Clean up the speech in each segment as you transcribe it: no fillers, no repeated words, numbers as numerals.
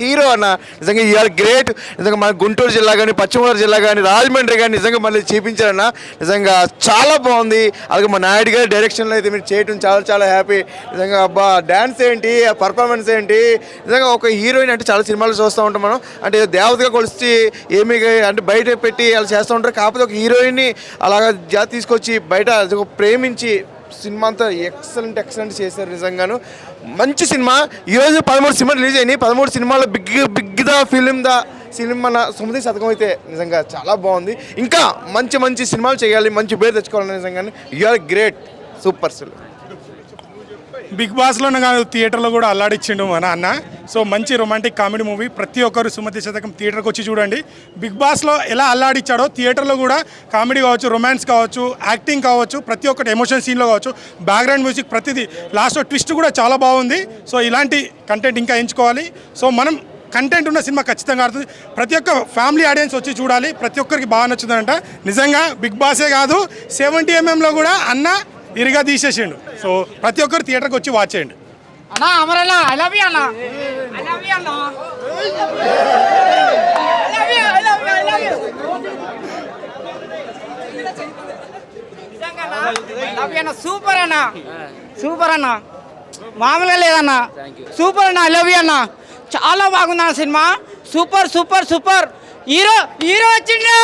Hero అన్న. నిజంగా ఇవాళ గ్రేట్. నిజంగా మన గుంటూరు జిల్లా కానీ, పశ్చిమ గోదావరి జిల్లా కానీ, రాజమండ్రి కానీ నిజంగా మళ్ళీ చూపించారన్న. నిజంగా చాలా బాగుంది. అలాగే మా నాయుడు గారి డైరెక్షన్లో అయితే మీరు చేయడం చాలా చాలా హ్యాపీ. నిజంగా అబ్బా డ్యాన్స్ ఏంటి, పర్ఫార్మెన్స్ ఏంటి, నిజంగా ఒక హీరోయిన్ అంటే చాలా సినిమాలు చూస్తూ ఉంటాం మనం. అంటే దేవతగా కొలిచి ఏమి అంటే బయట పెట్టి అలా చేస్తూ ఉంటారు. కాకపోతే ఒక హీరోయిన్ని అలాగా తీసుకొచ్చి బయట ప్రేమించి సినిమా అంతా ఎక్సలెంట్ చేశారు. నిజంగాను మంచి సినిమా. ఈరోజు 13 సినిమాలు రిలీజ్ అయినాయి. 13 సినిమాలో బిగ్ ఫిలిం మన సుమతి శతకం అయితే నిజంగా చాలా బాగుంది. ఇంకా మంచి సినిమాలు చేయాలి, మంచి పేరు తెచ్చుకోవాలి. నిజంగానే యూఆర్ గ్రేట్, సూపర్ అసలు. బిగ్ బాస్లోనే కాదు, థియేటర్లో కూడా అల్లాడిచ్చిండు మన అన్న. సో మంచి రొమాంటిక్ కామెడీ మూవీ. ప్రతి ఒక్కరు సుమతి శతకం థియేటర్కి వచ్చి చూడండి. బిగ్ బాస్లో ఎలా అల్లాడిచ్చాడో థియేటర్లో కూడా కామెడీ కావచ్చు, రొమాన్స్ కావచ్చు, యాక్టింగ్ కావచ్చు, ప్రతి ఒక్కటి ఎమోషన్ సీన్లో కావచ్చు, బ్యాక్గ్రౌండ్ మ్యూజిక్ ప్రతిదీ, లాస్ట్లో ట్విస్ట్ కూడా చాలా బాగుంది. సో ఇలాంటి కంటెంట్ ఇంకా ఎంచుకోవాలి. సో మనం కంటెంట్ ఉన్న సినిమా ఖచ్చితంగా ఆడుతుంది. ప్రతి ఒక్క ఫ్యామిలీ ఆడియన్స్ వచ్చి చూడాలి. ప్రతి ఒక్కరికి బాగా నచ్చుతుందంట. నిజంగా బిగ్ బాసే కాదు, 70mm కూడా అన్న ఇరిగా తీసేసిండు. సో ప్రతి ఒక్కరు థియేటర్కి వచ్చి వాచ్ చేయండి. అన్నా అమరన్నా ఐ లవ్ యూ అన్నా, ఐ లవ్ యూ అన్నా, ఐ లవ్ యూ. సూపర్ అన్నా, సూపర్ అన్నా, మామూలుగా లేదన్నా, సూపర్ అన్నా, ఐ లవ్ యూ అన్నా. చాలా బాగుంది అన్న సినిమా. సూపర్ హీరో వచ్చిండు,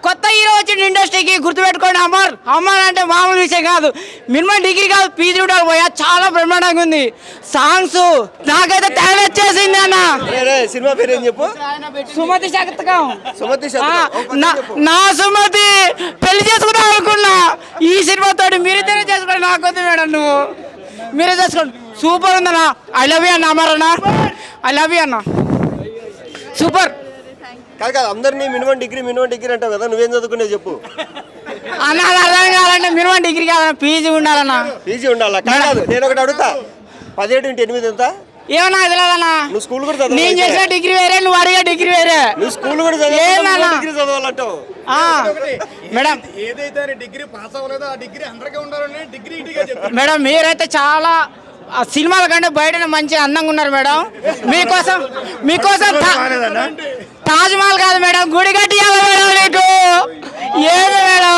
కొత్త హీరో వచ్చిండు ఇండస్ట్రీకి. గుర్తుపెట్టుకోండి, అమర్ అంటే మామూలు విషయం కాదు. మినిమం డిగ్రీ కాదు, పీజీ ఉండాలి పోయా. చాలా బ్రహ్మాండంగా ఉంది. సాంగ్స్ నాకైతే తెగ వచ్చేసింది అన్న. సినిమా పేరు ఏం చెప్పు? సుమతి శతకం. నా సుమతి పెళ్లి చేసుకుందాం అనుకున్నా. ఈ సినిమాతో మీరిద్దరే చేసుకోండి, నాకు వద్దు మేడం, నువ్వు మీరే చేసుకోండి. సూపర్ ఉందన్నా, ఐ లవ్ యూ అన్న, అమర్ అన్న, ఐ లవ్ యూ అన్న, సూపర్. కాదు అందరినీ మినిమం డిగ్రీ అంటావు కదా, నువ్వేం చదువుకునేది చెప్పు అన్న. అది అర్థం కావాలంటే మినిమం డిగ్రీ కాదన్న, పీజీ ఉండాలన్నా. పీజీ ఉండాలా? కాదు నేను ఒకటి అడుగుతా, 17 × 8 ఎంత? ఏమన్నా తెలియదన్నా. నువ్వు స్కూల్ కూడా చదవాలి. నేను చేసిన డిగ్రీ వేరే, నువ్వు అడిగే డిగ్రీ వేరే. నువ్వు స్కూల్ కూడా చదవాలంటావు మేడం. ఏదైతే డిగ్రీ పాస్ అవ్వలేదో ఆ డిగ్రీ అందరికీ ఉండాలని డిగ్రీ మేడం మీరైతే చాలా సినిమాల కంటే బయటనే మంచి అందంగా ఉన్నారు మేడం. మీకోసం తాజ్ మహల్ కాదు మేడం, గుడి కట్టియాలి మేడం నీకు. ఏది మేడం,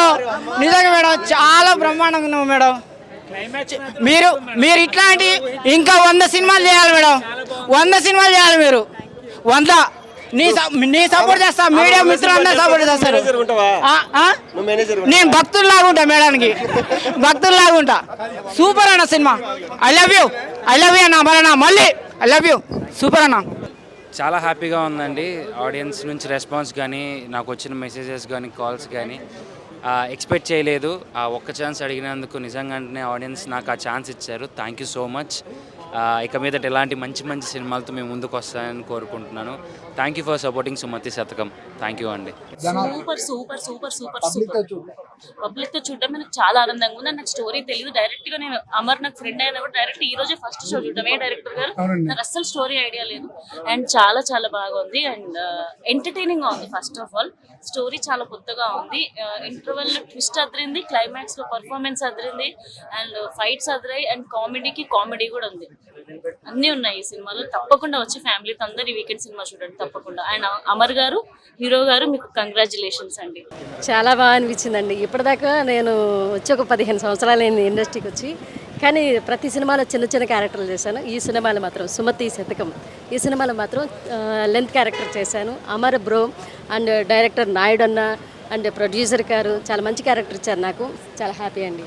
నిజంగా మేడం చాలా బ్రహ్మాండంగా ఉన్నావు మేడం. మీరు ఇట్లాంటి ఇంకా 100 సినిమాలు చేయాలి మేడం, 100 సినిమాలు చేయాలి మీరు. 100 నీ సపోర్ట్ చేస్తా, మీడియా మిత్రులందరూ సపోర్ట్ చేస్తారు. నేను భక్తుల్లాగా ఉంటా మేడానికి, భక్తుల్లాగా ఉంటా. సూపర్ అన్న సినిమా. ఐ లవ్ యూ అన్న, అమరన్నా మళ్ళీ ఐ లవ్ యూ. సూపర్ అన్న. చాలా హ్యాపీగా ఉందండి. ఆడియన్స్ నుంచి రెస్పాన్స్ కానీ, నాకు వచ్చిన మెసేజెస్ కానీ, కాల్స్ కానీ ఎక్స్పెక్ట్ చేయలేదు. ఆ ఒక్క ఛాన్స్ అడిగినందుకు నిజంగానే ఆడియన్స్ నాకు ఆ ఛాన్స్ ఇచ్చారు. Thank you so much. ఇక మీదట ఎలాంటి మంచి సినిమాలతో మేము ముందుకు వస్తాయని కోరుకుంటున్నాను. Thank you for supporting Sumathi Sathakam. Thank you అండి. సూపర్ పబ్లిక్తో చూడడం నాకు చాలా ఆనందంగా ఉంది. నాకు స్టోరీ తెలియదు. డైరెక్ట్గా నేను అమర్ నాకు ఫ్రెండ్ అయినా కూడా డైరెక్ట్ ఈ రోజే ఫస్ట్ షో చూడడం. డైరెక్టర్ గారు నాకు అస్సలు స్టోరీ ఐడియా లేదు. అండ్ చాలా బాగా ఉంది. అండ్ ఎంటర్టైనింగ్ గా ఉంది. ఫస్ట్ ఆఫ్ ఆల్ స్టోరీ చాలా కొత్తగా ఉంది. ఇంటర్వెల్ లో ట్విస్ట్ అదిరింది, క్లైమాక్స్ లో performance Adirindi, and fights అదిరాయి, and కామెడీకి comedy కూడా ఉంది. అన్నీ ఉన్నాయి ఈ సినిమాలో. తప్పకుండా వచ్చి ఫ్యామిలీతో అందరు వీకెండ్ సినిమా చూడండి తప్పకుండా. అండ్ అమర్ గారు, హీరో గారు, మీకు కంగ్రాచులేషన్స్ అండి. చాలా బాగా అనిపించిందండి. ఇప్పటిదాకా నేను వచ్చి ఒక 15 సంవత్సరాలు అయింది ఇండస్ట్రీకి వచ్చి. కానీ ప్రతి సినిమాలో చిన్న క్యారెక్టర్లు చేశాను. ఈ సినిమాలో మాత్రం సుమతి శతకం, ఈ సినిమాలో మాత్రం లెంత్ క్యారెక్టర్ చేశాను. Amar bro and director Naidu అన్న అండ్ ప్రొడ్యూసర్ గారు చాలా మంచి క్యారెక్టర్ ఇచ్చారు. నాకు చాలా హ్యాపీ అండి.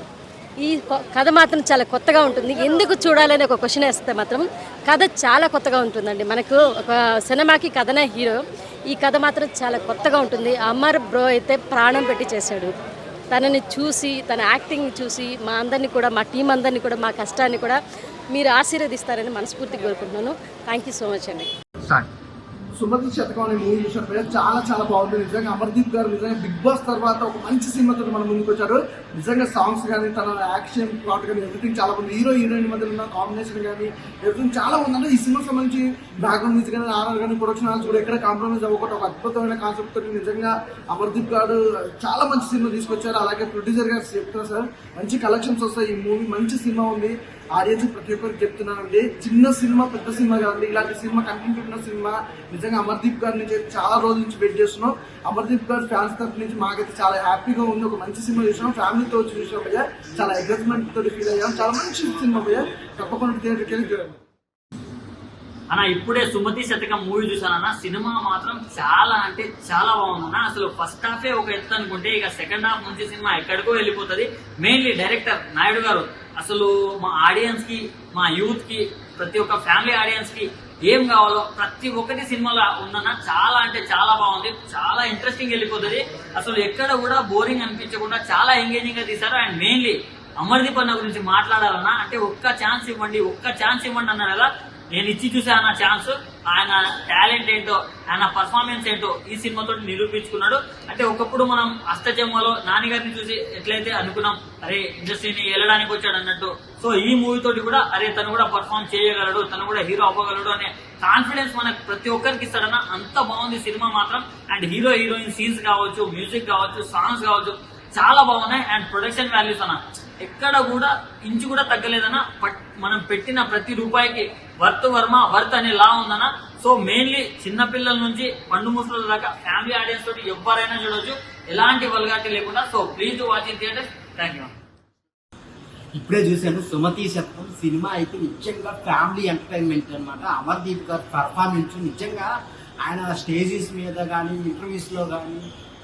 ఈ కథ మాత్రం చాలా కొత్తగా ఉంటుంది. ఎందుకు చూడాలని ఒక క్వశ్చన్ వేస్తే మాత్రం కథ చాలా కొత్తగా ఉంటుందండి. మనకు ఒక సినిమాకి కథనే హీరో. ఈ కథ మాత్రం చాలా కొత్తగా ఉంటుంది. అమర్ బ్రో అయితే ప్రాణం పెట్టి చేశాడు. తనని చూసి, తన యాక్టింగ్ చూసి మా అందరినీ కూడా, మా టీం అందరినీ కూడా, మా కష్టాన్ని కూడా మీరు ఆశీర్వదిస్తారని మనస్ఫూర్తిగా కోరుకుంటున్నాను. థ్యాంక్ యూ సో మచ్ అండి. సుమతి శతకం అనే మూవీ చూసినప్పుడు చాలా బాగుంది. నిజంగా అమర్దీప్ గారు నిజంగా బిగ్ బాస్ తర్వాత ఒక మంచి సినిమాతో మన ముందుకు వచ్చారు. నిజంగా సాంగ్స్ కానీ, తన యాక్షన్ ప్లాట్ కానీ ఎవ్రీథింగ్ చాలా బాగుంది. హీరోయిన్ మధ్యలో ఉన్న కాంబినేషన్ కానీ ఎవ్రీథింగ్ చాలా బాగుంది. ఈ సినిమాకి సంబంధించి బ్యాక్గ్రౌండ్ మ్యూజిక్ కానీ, ఆర్ఆర్ కానీ, ప్రొడక్షన్ హాల్స్ కూడా ఎక్కడ కాంప్రమైజ్ అవ్వకుండా ఒక అద్భుతమైన కాన్సెప్ట్ తోటి నిజంగా అమర్దీప్ గారు చాలా మంచి సినిమా తీసుకొచ్చారు. అలాగే ప్రొడ్యూసర్ గారు చెప్తారు సార్, మంచి కలెక్షన్స్ వస్తాయి. ఈ మూవీ మంచి సినిమా ఉంది. ఆడియన్స్ ప్రతి ఒక్కరికి చెప్తున్నానండి, చిన్న సినిమా పెద్ద సినిమా కాదండి, ఇలాంటి సినిమా కంటెంట్ ఉన్న సినిమా నిజంగా అమర్దీప్ గారి నుంచి చాలా రోజుల నుంచి వెయిట్ చేస్తున్నాం. అమర్దీప్ గారి ఫ్యాన్స్ తరఫు నుంచి మాకైతే చాలా హ్యాపీగా ఉంది. ఒక మంచి సినిమా చూసాం, ఫ్యామిలీతో వచ్చి చూసాం భయ్యా, చాలా ఎగ్జైట్మెంట్ తోటి ఫీల్ అయ్యాం. చాలా మంచి సినిమా భయ్యా, తప్పకుండా థియేటర్కి వెళ్ళి చూడండి. అన్న ఇప్పుడే సుమతి శతకం మూవీ చూసానన్న, సినిమా మాత్రం చాలా అంటే చాలా బాగుందన్న. అసలు ఫస్ట్ హాఫే ఒక ఎత్తు అనుకుంటే ఇక సెకండ్ హాఫ్ నుంచి సినిమా ఎక్కడికో వెళ్ళిపోతుంది. మెయిన్లీ డైరెక్టర్ నాయుడు గారు అసలు మా ఆడియన్స్ కి, మా యూత్ కి, ప్రతి ఒక్క ఫ్యామిలీ ఆడియన్స్ కి ఏం కావాలో ప్రతి ఒక్కటి సినిమాలో ఉందన్న. చాలా అంటే చాలా బాగుంది, చాలా ఇంట్రెస్టింగ్ వెళ్ళిపోతుంది. అసలు ఎక్కడ కూడా బోరింగ్ అనిపించకుండా చాలా ఎంగేజింగ్ గా తీశారు. అండ్ మెయిన్లీ అమర్దీప్ అన్న గురించి మాట్లాడాలన్నా అంటే ఒక్క ఛాన్స్ ఇవ్వండి అన్నారు కదా. నేను ఇచ్చి చూసాను ఆ ఛాన్స్. ఆయన టాలెంట్ ఏంటో, ఆయన పర్ఫార్మెన్స్ ఏంటో ఈ సినిమాతో నిరూపించుకున్నాడు. అంటే ఒకప్పుడు మనం అష్టచెమ్మలో నాన్నగారిని చూసి ఎట్లయితే అనుకున్నాం, అరే ఇండస్ట్రీని వెళ్ళడానికి వచ్చాడు అన్నట్టు, సో ఈ మూవీ తోటి కూడా అరే తను కూడా పర్ఫార్మ్ చేయగలడు, తను కూడా హీరో అవ్వగలడు అనే కాన్ఫిడెన్స్ మనకు ప్రతి ఒక్కరికి ఇస్తాడన్న. అంత బాగుంది సినిమా మాత్రం. అండ్ హీరో హీరోయిన్ సీన్స్ కావచ్చు, మ్యూజిక్ కావచ్చు, సాంగ్స్ కావచ్చు, చాలా బాగున్నాయి. అండ్ ప్రొడక్షన్ వాల్యూస్ అన్న ఎక్కడ కూడా ఇంచు కూడా తగ్గలేదన్న. మనం పెట్టిన ప్రతి రూపాయికి వర్త్ అనే లా ఉందన్న. సో మెయిన్లీ చిన్నపిల్లల నుంచి పండు ముసల దాకా ఫ్యామిలీ ఆడియన్స్ తోటి ఎవరైనా చూడొచ్చు, ఎలాంటి వల్గాటి లేకుండా. So please to watch in theatre. Thank you. ఇప్పుడే చూశాను సుమతి శతకం సినిమా అయితే నిజంగా ఫ్యామిలీ ఎంటర్టైన్మెంట్ అనమాట. అమర్దీప్ గారి పర్ఫార్మెన్స్ నిజంగా ఆయన స్టేజెస్ మీద కానీ, ఇంటర్వ్యూస్ లో కానీ,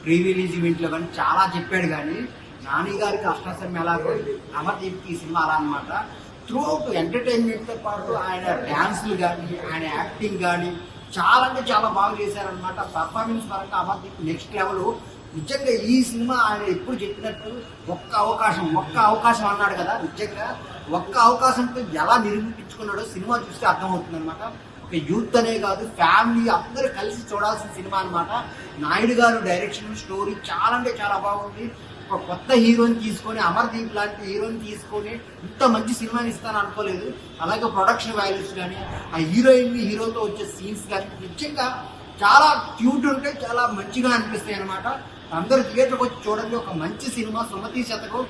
ప్రీ రిలీజ్ ఈవెంట్ లో కానీ చాలా చెప్పాడు. కానీ నాని గారికి అష్టాసం ఎలాగో అమర్దీప్ కి ఈ సినిమా అలా అనమాట. త్రూ అవుట్ ఎంటర్టైన్మెంట్ తో పాటు ఆయన డాన్స్లు కానీ, ఆయన యాక్టింగ్ కానీ చాలా అంటే చాలా బాగా చేశారనమాట. పర్ఫార్మెన్స్ పరంగా అమర్దీప్ నెక్స్ట్ లెవెల్. నిజంగా ఈ సినిమా ఆయన ఎప్పుడు చెప్పినట్టు ఒక్క అవకాశం అన్నాడు కదా, నిజంగా ఒక్క అవకాశంతో ఎలా నిరూపించుకున్నాడో సినిమా చూస్తే అర్థమవుతుంది అనమాట. ఒక యూత్ అనే కాదు, ఫ్యామిలీ అందరూ కలిసి చూడాల్సిన సినిమా అనమాట. నాయుడు గారు డైరెక్షన్, స్టోరీ చాలా అంటే చాలా బాగుంది. ఒక కొత్త హీరోని తీసుకొని, అమర్దీప్ లాంటి హీరోని తీసుకొని ఇంత మంచి సినిమాని ఇస్తాను అనుకోలేదు. అలాగే ప్రొడక్షన్ వాల్యూస్ కానీ, ఆ హీరోయిన్ హీరోతో వచ్చే సీన్స్ కానీ నిజంగా చాలా క్యూట్ ఉంటే చాలా మంచిగా అనిపిస్తాయి అనమాట. అందరూ థియేటర్కి వచ్చి చూడండి. ఒక మంచి సినిమా సుమతి శతకం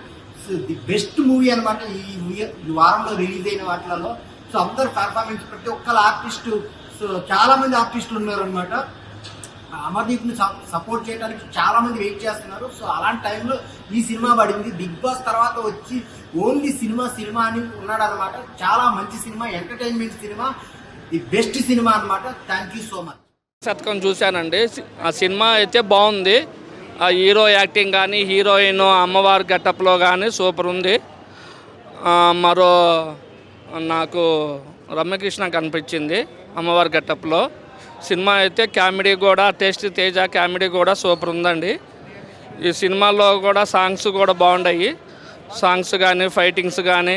ది బెస్ట్ మూవీ అనమాట ఈ వారంలో రిలీజ్ అయిన వాటిలలో. సో అందరు పర్ఫార్మెన్స్, ప్రతి ఒక్కరు ఆర్టిస్టు, సో చాలా మంది ఆర్టిస్టులు ఉన్నారు అనమాట. అమర్దీప్ ని సపోర్ట్ చేయడానికి చాలా మంది వెయిట్ చేస్తున్నారు. సో అలాంటి టైంలో ఈ సినిమా పడింది. బిగ్ బాస్ తర్వాత వచ్చి ఓన్లీ సినిమా అని ఉన్నాడు అనమాట. చాలా మంచి cinema, entertainment cinema, the best cinema అనమాట. Thank you so much. శతకం చూశానండి. ఆ సినిమా అయితే బాగుంది. ఆ హీరో యాక్టింగ్ కానీ, హీరోయిన్ అమ్మవారి గెటప్లో కానీ సూపర్ ఉంది. మరో నాకు రమ్యకృష్ణ కనిపించింది అమ్మవారి గెటప్లో. సినిమా అయితే కామెడీ కూడా, టేస్ట్ తేజ కామెడీ కూడా సూపర్ ఉందండి. ఈ సినిమాలో కూడా సాంగ్స్ కూడా బాగున్నాయి. సాంగ్స్ కానీ, ఫైటింగ్స్ కానీ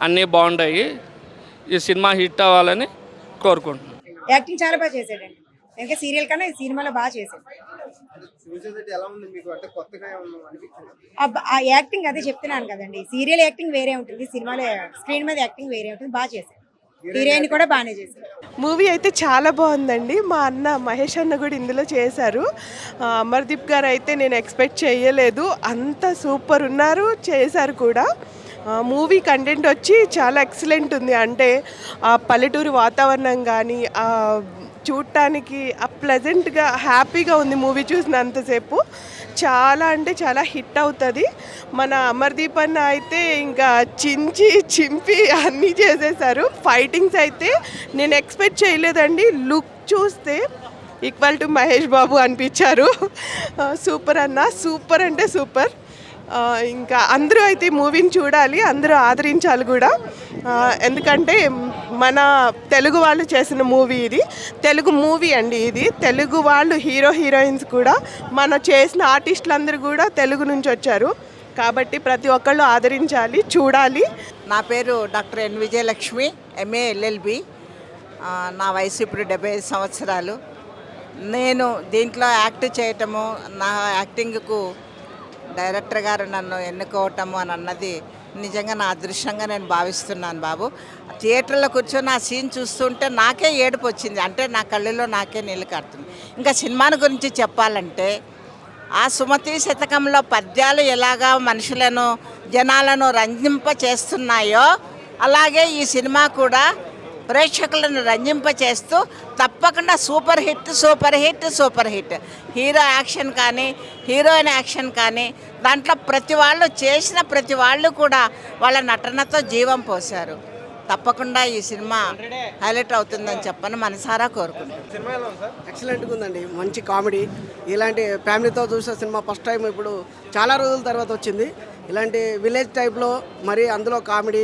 అన్నీ బాగున్నాయి. ఈ సినిమా హిట్ అవ్వాలని కోరుకుంటున్నాను. యాక్టింగ్ చాలా బాగా చేశాడండి. ఇంకా సీరియల్ కన్నా ఈ సినిమాలో బాగా చేశాడు. ఆ యాక్టింగ్ అదే చెప్తున్నాను కదండి, సీరియల్ యాక్టింగ్ వేరే ఉంటుంది, సినిమాలో స్క్రీన్ మీద యాక్టింగ్ వేరే ఉంటుంది. బాగా చేశాడు. హీరోయిన్ కూడా బాగానే చేశారు. మూవీ అయితే చాలా బాగుందండి. మా అన్న మహేష్ అన్న కూడా ఇందులో చేశారు. అమర్దీప్ గారు అయితే నేను ఎక్స్పెక్ట్ చేయలేదు, అంత సూపర్ ఉన్నారు, చేశారు కూడా. మూవీ కంటెంట్ వచ్చి చాలా ఎక్సలెంట్ ఉంది. అంటే ఆ పల్లెటూరు వాతావరణం కానీ, చూడటానికి ఆ ప్లెజెంట్గా హ్యాపీగా ఉంది మూవీ చూసినంతసేపు. చాలా అంటే చాలా హిట్ అవుతుంది. మన అమర్దీప్ అన్న అయితే ఇంకా చింపి అన్నీ చేసేసారు. ఫైటింగ్స్ అయితే నేను ఎక్స్పెక్ట్ చేయలేదండి. లుక్ చూస్తే ఈక్వల్ టు మహేష్ బాబు అనిపించారు. సూపర్ అన్న, సూపర్ అంటే సూపర్. ఇంకా అందరూ అయితే మూవీని చూడాలి, అందరూ ఆదరించాలి కూడా. ఎందుకంటే మన తెలుగు వాళ్ళు చేసిన మూవీ ఇది, తెలుగు మూవీ అండి ఇది. తెలుగు వాళ్ళు హీరోయిన్స్ కూడా, మన చేసిన ఆర్టిస్టులందరూ కూడా తెలుగు నుంచి వచ్చారు. కాబట్టి ప్రతి ఒక్కళ్ళు ఆదరించాలి, చూడాలి. నా పేరు doctor N Vijayalakshmi, MA LLB. నా వయసు ఇప్పుడు 75 సంవత్సరాలు. నేను దీంట్లో యాక్ట్ చేయటము, నా యాక్టింగ్కు డైరెక్టర్ గారు నన్ను ఎన్నుకోవటము అని అన్నది నిజంగా నా అదృష్టంగా నేను భావిస్తున్నాను బాబు. థియేటర్లో కూర్చొని ఆ సీన్ చూస్తుంటే నాకే ఏడుపు వచ్చింది. అంటే నా కళ్ళలో నాకే నీళ్ళు కారుతుంది. ఇంకా సినిమాని గురించి చెప్పాలంటే ఆ సుమతి శతకంలో పద్యాలు ఎలాగా మనుషులను, జనాలను రంజింప చేస్తున్నాయో అలాగే ఈ సినిమా కూడా ప్రేక్షకులను రంజింపచేస్తూ తప్పకుండా super hit super hit super hit. Hero action కానీ హీరోయిన్ యాక్షన్ కానీ దాంట్లో ప్రతి వాళ్ళు చేసిన ప్రతి వాళ్ళు కూడా వాళ్ళ నటనతో జీవం పోశారు. తప్పకుండా ఈ సినిమా హైలైట్ అవుతుందని చెప్పని మనసారా కోరుకుంటున్నాను. ఎక్సలెంట్గా ఉందండి, మంచి కామెడీ. ఇలాంటి ఫ్యామిలీతో చూసే సినిమా ఫస్ట్ టైం ఇప్పుడు చాలా రోజుల తర్వాత వచ్చింది. ఇలాంటి విలేజ్ టైప్లో మరి అందులో కామెడీ,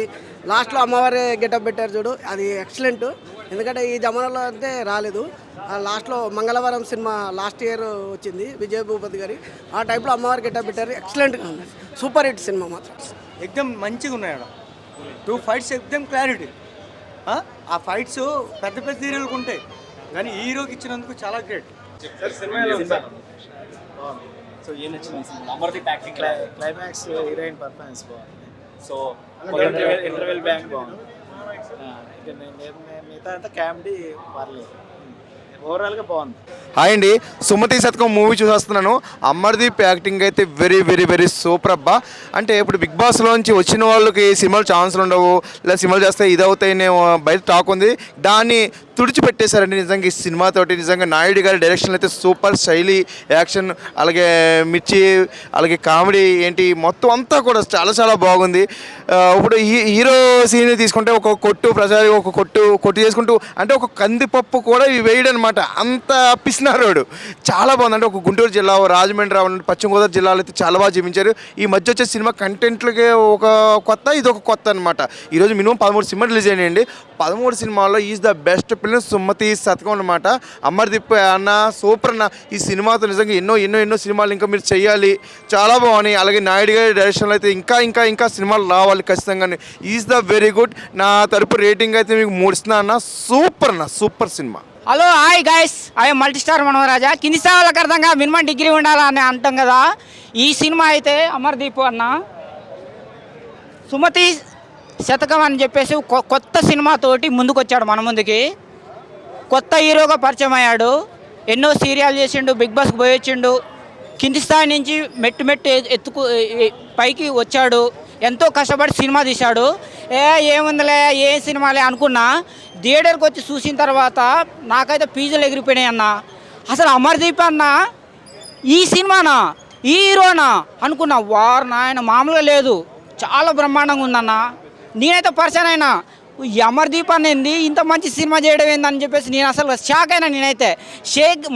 లాస్ట్లో అమ్మవారి గెటప్ పెట్టారు చూడు, అది ఎక్సలెంట్. ఎందుకంటే ఈ జమానాలో అంటే రాలేదు. లాస్ట్లో మంగళవారం సినిమా లాస్ట్ ఇయర్ వచ్చింది విజయ్ భూపతి గారి, ఆ టైప్లో అమ్మవారి గెటప్ పెట్టారు. ఎక్సలెంట్గా ఉంది, సూపర్ హిట్ సినిమా మాత్రం. ఎక్దమ్ మంచిగా ఉన్నాయి. 2 ఫైట్స్ ఎక్దమ్ క్లారిటీ. ఆ ఫైట్స్ పెద్ద పెద్ద హీరోలకు ఉంటాయి కానీ హీరోకి ఇచ్చినందుకు చాలా గ్రేట్. సో ఏం నచ్చింది Amardeep acting, climax, heroine performance బాగుంది. సో ఇంటర్వెల్ బ్యాంక్ బాగుంది. మిగతా అంతా కామెడీ పర్లేదు, ఓవరాల్గా బాగుంది. హాయ్ అండి, సుమతి శతకం మూవీ చూసేస్తున్నాను. అమర్దీప్ యాక్టింగ్ అయితే వెరీ వెరీ వెరీ సూపర్ అబ్బా. అంటే ఇప్పుడు బిగ్ బాస్లోంచి వచ్చిన వాళ్ళకి సినిమాలు ఛాన్సులు ఉండవు, లేదా సినిమాలు చేస్తే ఇదవుతాయనే బయట టాక్ ఉంది. దాన్ని తుడిచిపెట్టేశారండి నిజంగా ఈ సినిమాతోటి. నిజంగా నాయుడు గారి డైరెక్షన్ అయితే సూపర్, శైలి, యాక్షన్, అలాగే మిర్చి, అలాగే కామెడీ ఏంటి మొత్తం అంతా కూడా చాలా చాలా బాగుంది. ఇప్పుడు హీరో సీన్ తీసుకుంటే ఒక కొట్టు ప్రసారి ఒక కొట్టు చేసుకుంటూ అంటే ఒక కందిపప్పు కూడా వేయడం అనమాట, అంత పిసినారోడు. చాలా బాగుంది. అంటే ఒక గుంటూరు జిల్లా, రాజమండ్రి, పశ్చిమ గోదావరి జిల్లాలో అయితే చాలా బాగా చూపించారు. ఈ మధ్య వచ్చే సినిమా కంటెంట్లకి ఒక కొత్త, ఇది ఒక కొత్త అనమాట. ఈరోజు మినిమం 13 సినిమాలు రిలీజ్ అయినాయండి. 13 సినిమాల్లో is the best film Sumathi Sathakam అనమాట. అమర్దీప్ అన్న సూపర్ అన్న. ఈ సినిమాతో నిజంగా ఎన్నో ఎన్నో ఎన్నో సినిమాలు ఇంకా మీరు చేయాలి, చాలా బాగున్నాయి. అలాగే నాయుడు గారి డైరెక్షన్లో అయితే ఇంకా ఇంకా ఇంకా సినిమాలు రావాలి ఖచ్చితంగా. Is the very good. నా తరపు రేటింగ్ అయితే మీకు 3 ఇస్తున్నా అన్న. సూపర్ అన్న, super cinema. Hello hi guys, I multi star Manoraja. కింది స్థాయిలకు అర్థంగా మినిమం డిగ్రీ ఉండాలని అంటాం కదా. ఈ సినిమా అయితే అమర్దీప్ అన్న సుమతి శతకం అని చెప్పేసి కొత్త సినిమాతోటి ముందుకు వచ్చాడు మన ముందుకి. కొత్త హీరోగా పరిచయం అయ్యాడు. ఎన్నో సీరియల్ చేసిండు, బిగ్ బాస్కి పోయి వచ్చిండు. కింది స్థాయి నుంచి మెట్టు పైకి వచ్చాడు. ఎంతో కష్టపడి సినిమా తీశాడు. ఏముందిలే ఏ సినిమాలే అనుకున్నా, థియేటర్కి వచ్చి చూసిన తర్వాత నాకైతే పీజులు ఎగిరిపోయినాయి అన్న. అసలు అమర్దీప్ అన్న ఈ సినిమానా, ఈ హీరోనా అనుకున్నా. వారు నాయన మామూలుగా లేదు, చాలా బ్రహ్మాండంగా ఉందన్న. నేనైతే పరిచయం అయినా ఈ అమర్దీప్ అనేది ఇంత మంచి సినిమా చేయడం ఏందని చెప్పేసి నేను అసలు షాక్ అయినా. నేనైతే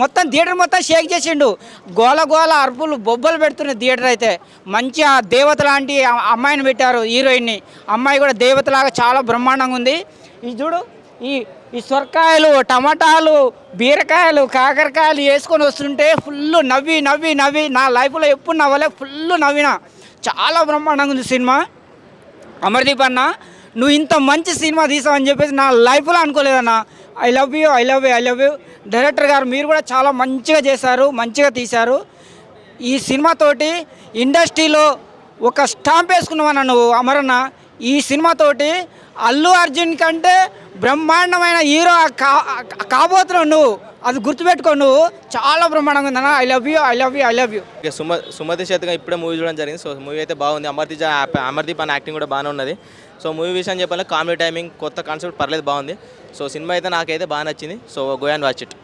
మొత్తం థియేటర్ మొత్తం షేక్ చేసిండు. గోల గోల అరుపులు బొబ్బలు పెడుతున్న థియేటర్ అయితే. మంచిగా దేవత లాంటి అమ్మాయిని పెట్టారు, హీరోయిన్ని. అమ్మాయి కూడా దేవతలాగా చాలా బ్రహ్మాండంగా ఉంది. ఈ చూడు, ఈ సొరకాయలు, టమాటాలు, బీరకాయలు, కాకరకాయలు వేసుకొని వస్తుంటే ఫుల్ నవ్వి నవ్వి నవ్వి నా లైఫ్లో ఎప్పుడు నవ్వలే, ఫుల్ నవ్విన. చాలా బ్రహ్మాండంగా ఉంది సినిమా. అమర్దీప్ అన్న, నువ్వు ఇంత మంచి సినిమా తీసావని చెప్పేసి నా లైఫ్లో అనుకోలేదన్న. I love you, I love you, I love you. Director గారు మీరు కూడా చాలా మంచిగా చేశారు, మంచిగా తీశారు. ఈ సినిమాతోటి ఇండస్ట్రీలో ఒక స్టాంప్ వేసుకున్నావన్న నువ్వు అమరన్న. ఈ సినిమాతోటి అల్లు అర్జున్ కంటే బ్రహ్మాండమైన హీరో కాబోతున్నావు నువ్వు. అది గుర్తుపెట్టుకో, నువ్వు చాలా బ్రహ్మాండంగా ఉందన్న. I love you, I love you, I love you. Sumathi Sathakam ఇప్పుడే మూవీ చూడడం జరిగింది. సో మూవీ అయితే బాగుంది. అమర్దీప్ అన్న యాక్టింగ్ కూడా బాగానే ఉన్నది. సో మూవీ విషయం చెప్పాలంటే కామెడీ టైమింగ్, కొత్త కాన్సెప్ట్ పర్లేదు, బాగుంది. సో సినిమా అయితే నాకైతే బాగా నచ్చింది. So go and watch it.